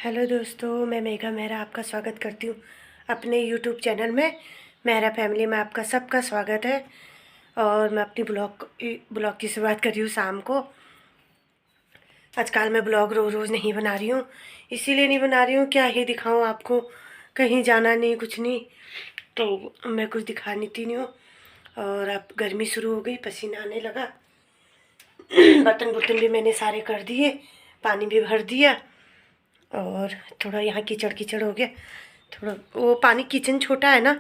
Hello दोस्तों, मैं मेघा मेहरा आपका स्वागत करती हूँ अपने यूट्यूब चैनल में। मेहरा फैमिली में आपका सबका स्वागत है। और मैं अपनी ब्लॉग की शुरुआत कर रही हूँ शाम को। आजकल मैं ब्लॉग रोज़ नहीं बना रही हूँ, इसीलिए नहीं बना रही हूँ, क्या ही दिखाऊँ आपको। कहीं जाना नहीं, कुछ नहीं, तो मैं कुछ दिखाती नहीं हूँ। और अब गर्मी शुरू हो गई, पसीना आने लगा। बर्तन बुर्तन भी मैंने सारे कर दिए, पानी भी भर दिया। और थोड़ा यहाँ कीचड़ कीचड़ हो गया, थोड़ा वो पानी, किचन छोटा है ना,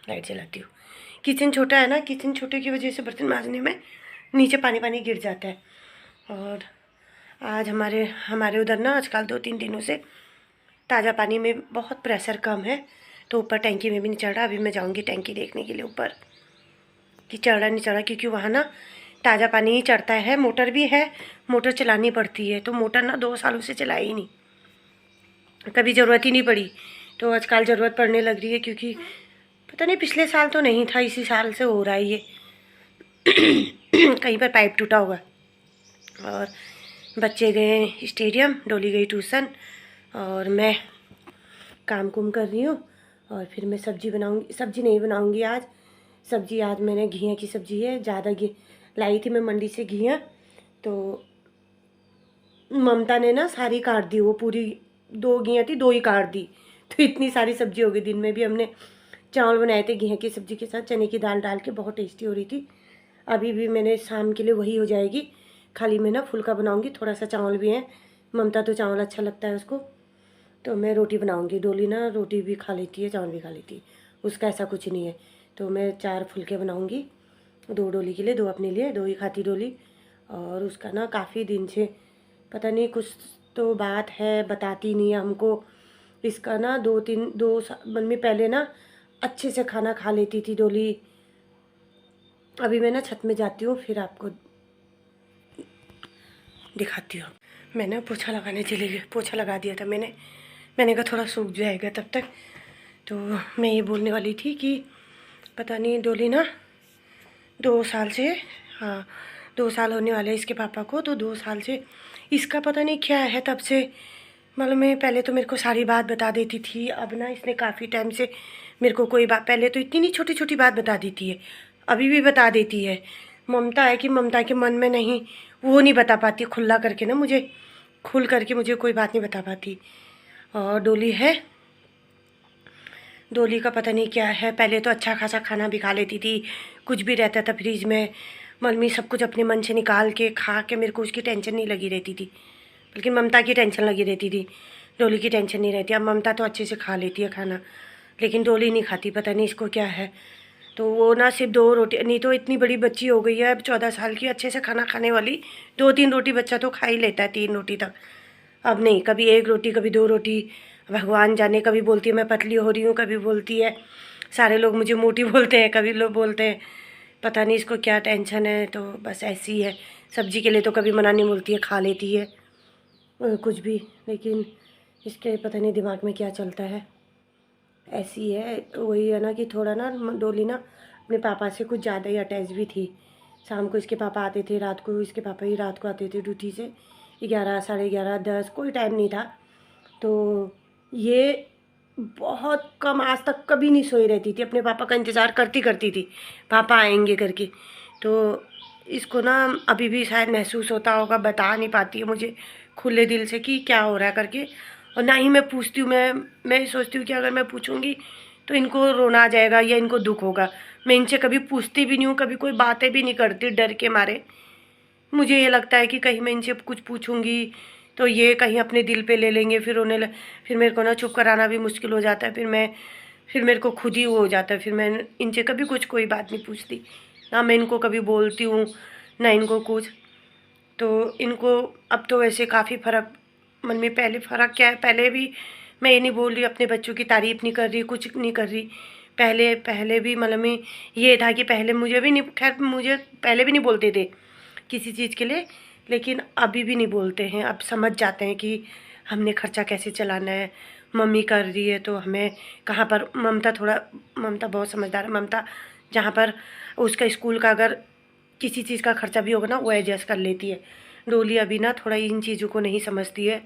लाइट जलाती हूँ। किचन छोटा है ना, किचन छोटे की वजह से बर्तन मांजने में नीचे पानी पानी गिर जाता है। और आज हमारे हमारे उधर ना आजकल 2-3 दिनों से ताज़ा पानी में बहुत प्रेशर कम है, तो ऊपर टैंकी में भी नहीं चढ़ रहा। अभी मैं जाऊँगी टैंकी देखने के लिए ऊपर कि चढ़ रहा नहीं चढ़ रहा, क्योंकि वहाँ ना ताज़ा पानी ही चढ़ता है। मोटर भी है, मोटर चलानी पड़ती है, तो मोटर ना 2 सालों से चलाई ही नहीं, कभी ज़रूरत ही नहीं पड़ी। तो आजकल ज़रूरत पड़ने लग रही है, क्योंकि पता नहीं पिछले साल तो नहीं था, इसी साल से हो रहा है ये। कहीं पर पाइप टूटा होगा। और बच्चे गए स्टेडियम, डोली गई ट्यूशन, और मैं काम कुम कर रही हूँ। और फिर मैं सब्ज़ी बनाऊँगी। सब्ज़ी नहीं बनाऊँगी आज, सब्ज़ी आज मैंने घिया की सब्ज़ी है, ज़्यादा घी लाई थी मैं मंडी से घिया, तो ममता ने ना सारी काट दी, वो पूरी 2 घिया थी, 2 ही काट दी, तो इतनी सारी सब्ज़ी हो गई। दिन में भी हमने चावल बनाए थे घिया की सब्ज़ी के साथ, चने की दाल डाल के, बहुत टेस्टी हो रही थी। अभी भी मैंने शाम के लिए वही हो जाएगी, खाली मैं ना फुल्का बनाऊंगी, थोड़ा सा चावल भी है। ममता तो चावल अच्छा लगता है उसको, तो मैं रोटी बनाऊंगी। डोली ना रोटी भी खा लेती है, चावल भी खा लेती है, उसका ऐसा कुछ नहीं है। तो मैं 4 फुल्के बनाऊंगी, 2 डोली के लिए, 2 अपने लिए, 2 ही खाती डोली। और उसका ना काफ़ी दिन से पता नहीं कुछ तो बात है, बताती नहीं है हमको। इसका ना 2 मम्मी पहले ना अच्छे से खाना खा लेती थी डोली। अभी मैं ना छत में जाती हूँ, फिर आपको दिखाती हूँ। मैं ना पोछा लगाने चली गई, पोछा लगा दिया था मैंने कहा थोड़ा सूख जाएगा तब तक। तो मैं ये बोलने वाली थी कि पता नहीं डोली ना 2 साल से, हाँ 2 साल होने वाले इसके पापा को, तो 2 साल से इसका पता नहीं क्या है तब से। मालूम है, पहले तो मेरे को सारी बात बता देती थी, अब ना इसने काफ़ी टाइम से मेरे को कोई बात, पहले तो इतनी नहीं, छोटी छोटी बात बता देती है, अभी भी बता देती है। ममता है कि ममता के मन में नहीं, वो नहीं बता पाती खुला करके ना, मुझे खुल करके मुझे कोई बात नहीं बता पाती। और डोली है, डोली का पता नहीं क्या है, पहले तो अच्छा खासा खाना भी खा लेती थी, कुछ भी रहता था फ्रिज में, मम्मी सब कुछ अपने मन से निकाल के खा के, मेरे को उसकी टेंशन नहीं लगी रहती थी, बल्कि ममता की टेंशन लगी रहती थी, डोली की टेंशन नहीं रहती। अब ममता तो अच्छे से खा लेती है खाना, लेकिन डोली नहीं खाती, पता नहीं इसको क्या है। तो वो ना सिर्फ 2 रोटी, नहीं तो इतनी बड़ी बच्ची हो गई है अब, 14 साल की, अच्छे से खाना खाने वाली, 2-3 रोटी बच्चा तो खा ही लेता है, 3 रोटी तक। अब नहीं, कभी 1 रोटी, कभी 2 रोटी, भगवान जाने। कभी बोलती है मैं पतली हो रही हूँ, कभी बोलती है सारे लोग मुझे मोटी बोलते हैं, कभी लोग बोलते हैं पता नहीं इसको क्या टेंशन है। तो बस ऐसी ही है। सब्जी के लिए तो कभी मना नहीं बोलती है, खा लेती है कुछ भी, लेकिन इसके पता नहीं दिमाग में क्या चलता है, ऐसी है। वही है ना कि थोड़ा ना डोली ना अपने पापा से कुछ ज़्यादा ही अटैच भी थी। शाम को इसके पापा आते थे, रात को इसके पापा ही रात को आते थे ड्यूटी से, 11, साढ़े 11, 10, कोई टाइम नहीं था। तो ये बहुत कम, आज तक कभी नहीं सोई रहती थी, अपने पापा का इंतज़ार करती करती थी, पापा आएंगे करके। तो इसको ना अभी भी शायद महसूस होता होगा, बता नहीं पाती है मुझे खुले दिल से कि क्या हो रहा है करके। और ना ही मैं पूछती हूँ, मैं सोचती हूँ कि अगर मैं पूछूँगी तो इनको रोना आ जाएगा या इनको दुख होगा। मैं इनसे कभी पूछती भी नहीं हूँ, कभी कोई बातें भी नहीं करती डर के मारे। मुझे ये लगता है कि कहीं मैं इनसे कुछ पूछूंगी तो ये कहीं अपने दिल पे ले लेंगे, फिर मेरे को ना चुप कराना भी मुश्किल हो जाता है। फिर मेरे को खुद ही वो हो जाता है, फिर मैं इनसे कभी कुछ कोई बात नहीं पूछती, ना मैं इनको कभी बोलती हूँ, ना इनको कुछ। तो इनको अब तो वैसे काफ़ी फ़र्क मन में, पहले फ़र्क क्या है, पहले भी मैं ये नहीं बोल रही अपने बच्चों की तारीफ़ नहीं कर रही, कुछ नहीं कर रही। पहले पहले भी मतलब में ये था कि पहले मुझे भी नहीं, खैर मुझे पहले भी नहीं बोलते थे किसी चीज़ के लिए, लेकिन अभी भी नहीं बोलते हैं। अब समझ जाते हैं कि हमने खर्चा कैसे चलाना है, मम्मी कर रही है तो हमें कहाँ पर। ममता बहुत समझदार है। ममता जहाँ पर उसका स्कूल का अगर किसी चीज़ का खर्चा भी होगा ना, वो एडजस्ट कर लेती है। डोली अभी ना थोड़ा इन चीज़ों को नहीं समझती है,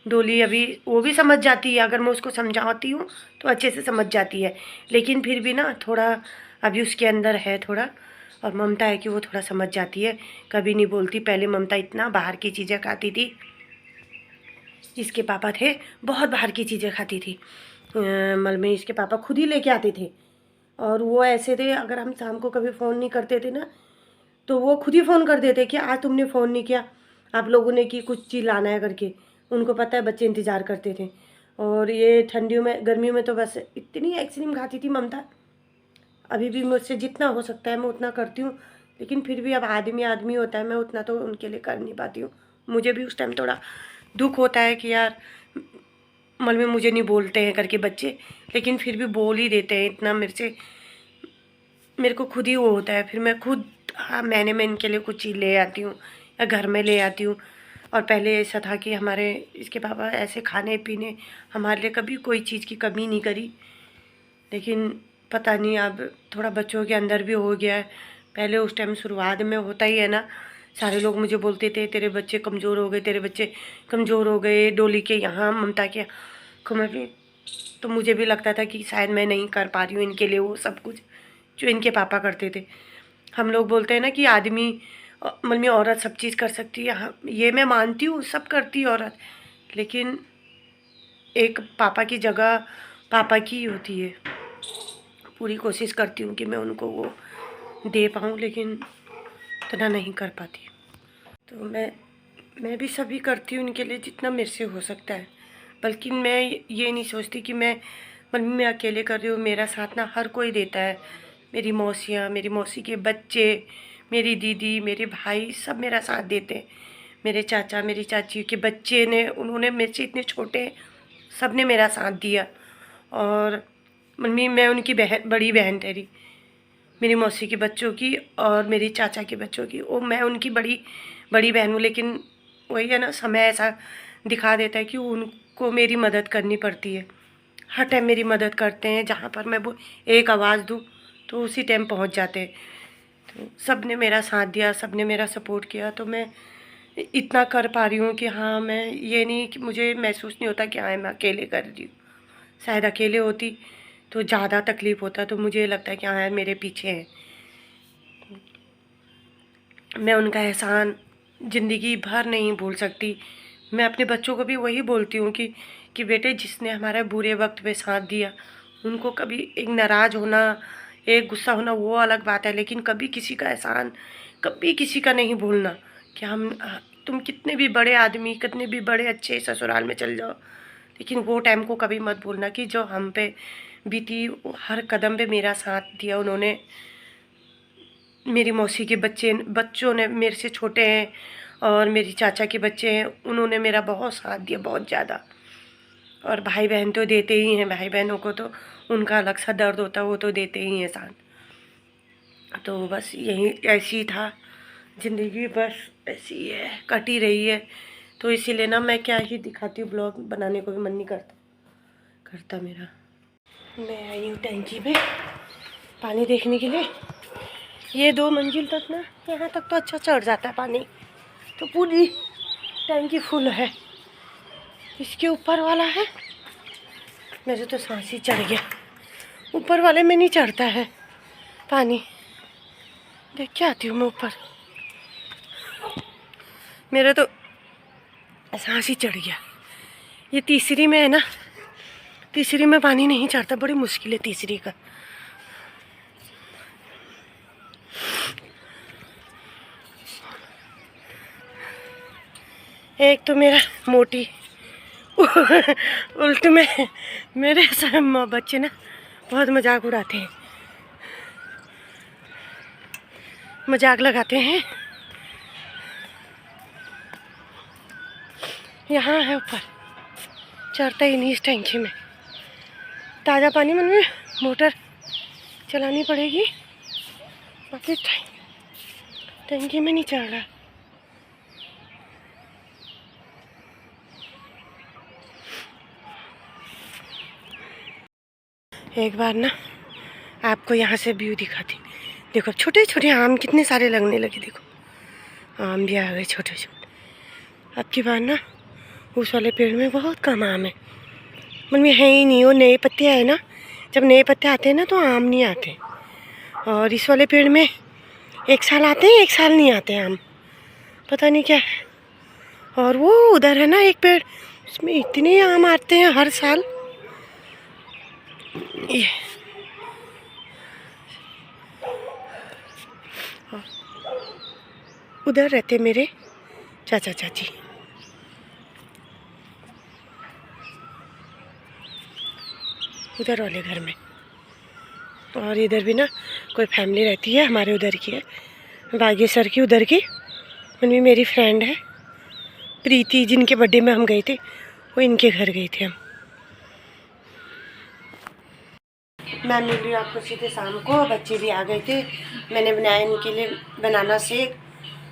डोली अभी वो भी समझ जाती है, अगर मैं उसको समझाती हूँ तो अच्छे से समझ जाती है, लेकिन फिर भी ना थोड़ा अभी उसके अंदर है थोड़ा। और ममता है कि वो थोड़ा समझ जाती है, कभी नहीं बोलती। पहले ममता इतना बाहर की चीज़ें खाती थी, इसके पापा थे बहुत बाहर की चीज़ें खाती थी। मतलब में इसके पापा खुद ही लेके आते थे, और वो ऐसे थे अगर हम शाम को कभी फ़ोन नहीं करते थे ना तो वो खुद ही फ़ोन कर देते कि आज तुमने फ़ोन नहीं किया, आप लोगों ने कि कुछ चीज़ लाना है करके। उनको पता है बच्चे इंतज़ार करते थे। और ये ठंडियों में गर्मियों में तो बस इतनी आइसक्रीम खाती थी ममता। अभी भी मुझसे जितना हो सकता है मैं उतना करती हूँ, लेकिन फिर भी अब आदमी आदमी होता है, मैं उतना तो उनके लिए कर नहीं पाती हूँ। मुझे भी उस टाइम थोड़ा दुख होता है कि यार मतलब में मुझे नहीं बोलते हैं करके बच्चे, लेकिन फिर भी बोल ही देते हैं इतना मेरे से। मेरे को खुद ही वो होता है, फिर मैं खुद महीने में इनके लिए कुछ चीज़ ले आती हूँ या घर में ले आती हूँ। और पहले ऐसा था कि हमारे इसके पापा ऐसे खाने पीने हमारे लिए कभी कोई चीज़ की कमी नहीं करी, लेकिन पता नहीं अब थोड़ा बच्चों के अंदर भी हो गया है। पहले उस टाइम शुरुआत में होता ही है ना, सारे लोग मुझे बोलते थे तेरे बच्चे कमज़ोर हो गए, तेरे बच्चे कमज़ोर हो गए, डोली के यहाँ ममता के यहाँ। तो मुझे भी लगता था कि शायद मैं नहीं कर पा रही हूँ इनके लिए वो सब कुछ जो इनके पापा करते थे। हम लोग बोलते हैं ना कि आदमी मतलब में औरत सब चीज़ कर सकती है, हाँ ये मैं मानती हूँ, सब करती है औरत, लेकिन एक पापा की जगह पापा की ही होती है। पूरी कोशिश करती हूँ कि मैं उनको वो दे पाऊँ, लेकिन इतना नहीं कर पाती। तो मैं भी सभी करती हूँ उनके लिए जितना मेरे से हो सकता है, बल्कि मैं ये नहीं सोचती कि मैं अकेले कर रही हूँ। मेरा साथ ना हर कोई देता है, मेरी मौसियाँ, मेरी मौसी के बच्चे, मेरी दीदी, मेरे भाई सब मेरा साथ देते हैं। मेरे चाचा मेरी चाची के बच्चे ने, उन्होंने मेरे से इतने छोटे हैं, सब ने मेरा साथ दिया। और मम्मी मैं उनकी बहन, बड़ी बहन ठहरी, मेरी मौसी के बच्चों की और मेरी चाचा के बच्चों की। वो मैं उनकी बड़ी बड़ी बहन हूँ, लेकिन वही है ना, समय ऐसा दिखा देता है कि उनको मेरी मदद करनी पड़ती है। हर टाइम मेरी मदद करते हैं, जहाँ पर मैं वो एक आवाज़ दूँ तो उसी टाइम पहुँच जाते हैं। तो सब ने मेरा साथ दिया, सब ने मेरा सपोर्ट किया, तो मैं इतना कर पा रही हूँ कि हाँ, मैं ये नहीं कि मुझे महसूस नहीं होता कि हाँ मैं अकेले कर रही हूँ। शायद अकेले होती तो ज़्यादा तकलीफ़ होता, तो मुझे लगता है कि हाँ मेरे पीछे हैं। मैं उनका एहसान ज़िंदगी भर नहीं भूल सकती। मैं अपने बच्चों को भी वही बोलती हूँ कि बेटे जिसने हमारे बुरे वक्त में साथ दिया, उनको कभी एक नाराज़ होना, एक गुस्सा होना वो अलग बात है, लेकिन कभी किसी का एहसान कभी किसी का नहीं भूलना। कि तुम कितने भी बड़े आदमी, कितने भी बड़े अच्छे ससुराल में चल जाओ, लेकिन वो टाइम को कभी मत भूलना कि जो हम पे बीती, हर कदम पे मेरा साथ दिया उन्होंने। मेरी मौसी के बच्चों ने मेरे से छोटे हैं, और मेरी चाचा के बच्चे हैं, उन्होंने मेरा बहुत साथ दिया, बहुत ज़्यादा। और भाई बहन तो देते ही हैं, भाई बहनों को तो उनका अलग सा दर्द होता है, वो तो देते ही हैं साथ। तो बस यही ऐसी था ज़िंदगी, बस ऐसी है, कट ही रही है। तो इसीलिए ना मैं क्या ही दिखाती हूँ, ब्लॉग बनाने को भी मन नहीं करता मेरा। मैं आई हूँ टंकी में पानी देखने के लिए। ये 2 मंजिल तक ना, यहाँ तक तो अच्छा चढ़ जाता है पानी, तो पूरी टंकी फुल है। इसके ऊपर वाला है, मेरे तो सांस ही चढ़ गया। ऊपर वाले में नहीं चढ़ता है पानी, देख के आती हूँ मैं ऊपर, मेरा तो सांस ही चढ़ गया। ये तीसरी में है ना, तीसरी में पानी नहीं चढ़ता, बड़ी मुश्किल है तीसरी का। एक तो मेरा मोटी उल्ट में मेरे बच्चे ना बहुत मजाक उड़ाते हैं, मजाक लगाते हैं। यहाँ है ऊपर, चढ़ता ही नहीं इस टंकी में। ताज़ा पानी में मोटर चलानी पड़ेगी, बाकी टंकी में नहीं चढ़ रहा। एक बार ना आपको यहाँ से व्यू दिखाती, देखो छोटे छोटे आम कितने सारे लगने लगे, देखो आम भी आ गए छोटे छोटे। अब की बार ना उस वाले पेड़ में बहुत कम आम है। मम्मी है ही नहीं, वो नए पत्ते आए ना, जब नए पत्ते आते हैं ना तो आम नहीं आते। और इस वाले पेड़ में एक साल आते हैं, एक साल नहीं आते आम, पता नहीं क्या है। और वो उधर है ना एक पेड़, उसमें इतने आम आते हैं हर साल। ये उधर रहते मेरे चाचा चाची, उधर वाले घर में। और इधर भी ना कोई फैमिली रहती है, हमारे उधर की है, बागेश्वर की उधर की। मम्मी मेरी फ्रेंड है प्रीति, जिनके बर्थडे में हम गए थे, वो इनके घर गए थे हम। मैं मिल रही हूँ आपको सीधे शाम को, बच्चे भी आ गए थे। मैंने बनाया इनके लिए बनाना शेक,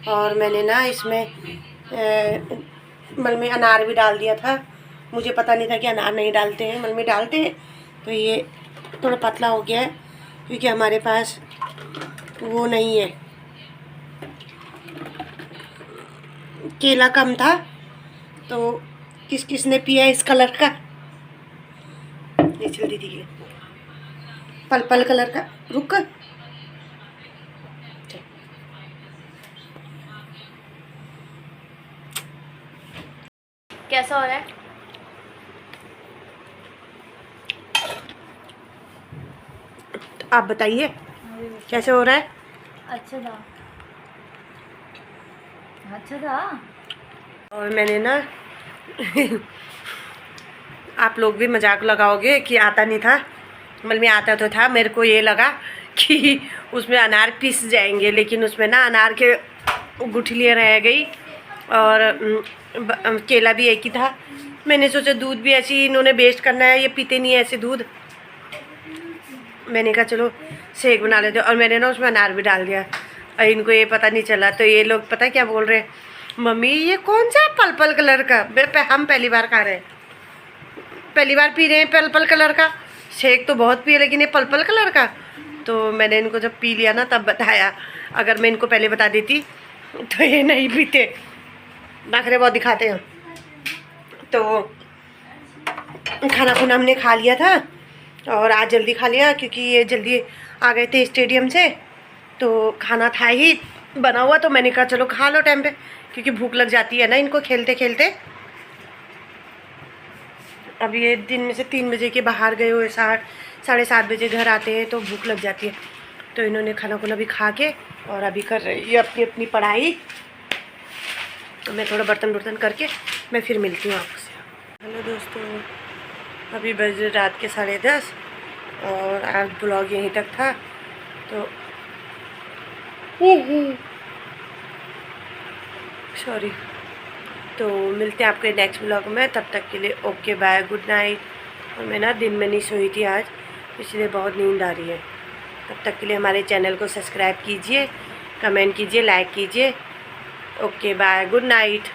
और मैंने ना इसमें मम्मी अनार भी डाल दिया था। मुझे पता नहीं था कि अनार नहीं डालते हैं, मम्मी डालते हैं। तो ये थोड़ा पतला हो गया है क्योंकि हमारे पास वो नहीं है, केला कम था। तो किस किस ने पिया इस कलर का, ये चल दीदी के पर्पल कलर का, रुक कैसा हो रहा है? आप बताइए कैसे हो रहा है? अच्छा था, अच्छा था। और मैंने ना आप लोग भी मजाक लगाओगे कि आता नहीं था, मतलब में आता तो था। मेरे को ये लगा कि उसमें अनार पिस जाएंगे, लेकिन उसमें ना अनार के गुठलियाँ रह गई, और केला भी एक ही था। मैंने सोचा दूध भी ऐसे ही इन्होंने वेस्ट करना है, ये पीते नहीं है ऐसे दूध। मैंने कहा चलो शेक बना लेते, और मैंने ना उसमें अनार भी डाल दिया, और इनको ये पता नहीं चला। तो ये लोग पता क्या बोल रहे हैं, मम्मी ये कौन सा पर्पल कलर का? हम पहली बार खा रहे हैं, पहली बार पी रहे हैं पर्पल कलर का शेक। तो बहुत पिए, लेकिन ये पर्पल कलर का। तो मैंने इनको जब पी लिया ना तब बताया, अगर मैं इनको पहले बता देती तो ये नहीं पीते, नखरे बहुत दिखाते हैं। तो खाना खुना हमने खा लिया था, और आज जल्दी खा लिया क्योंकि ये जल्दी आ गए थे स्टेडियम से। तो खाना था ही बना हुआ, तो मैंने कहा चलो खा लो टाइम पे, क्योंकि भूख लग जाती है ना इनको खेलते खेलते। अब ये दिन में से 3 बजे के बाहर गए हुए, 7:30 बजे घर आते हैं, तो भूख लग जाती है। तो इन्होंने खाना खुना भी खा के और अभी कर रही है अपनी अपनी पढ़ाई। तो मैं थोड़ा बर्तन करके मैं फिर मिलती हूँ आपसे। हेलो दोस्तों, अभी बज रात के 10:30, और आज ब्लॉग यहीं तक था। तो सॉरी, तो मिलते हैं आपके नेक्स्ट ब्लॉग में। तब तक के लिए ओके बाय, गुड नाइट। और मैं ना दिन में नहीं सोई थी आज, इसलिए बहुत नींद आ रही है। तब तक के लिए हमारे चैनल को सब्सक्राइब कीजिए, कमेंट कीजिए, लाइक कीजिए। Okay bye, good night.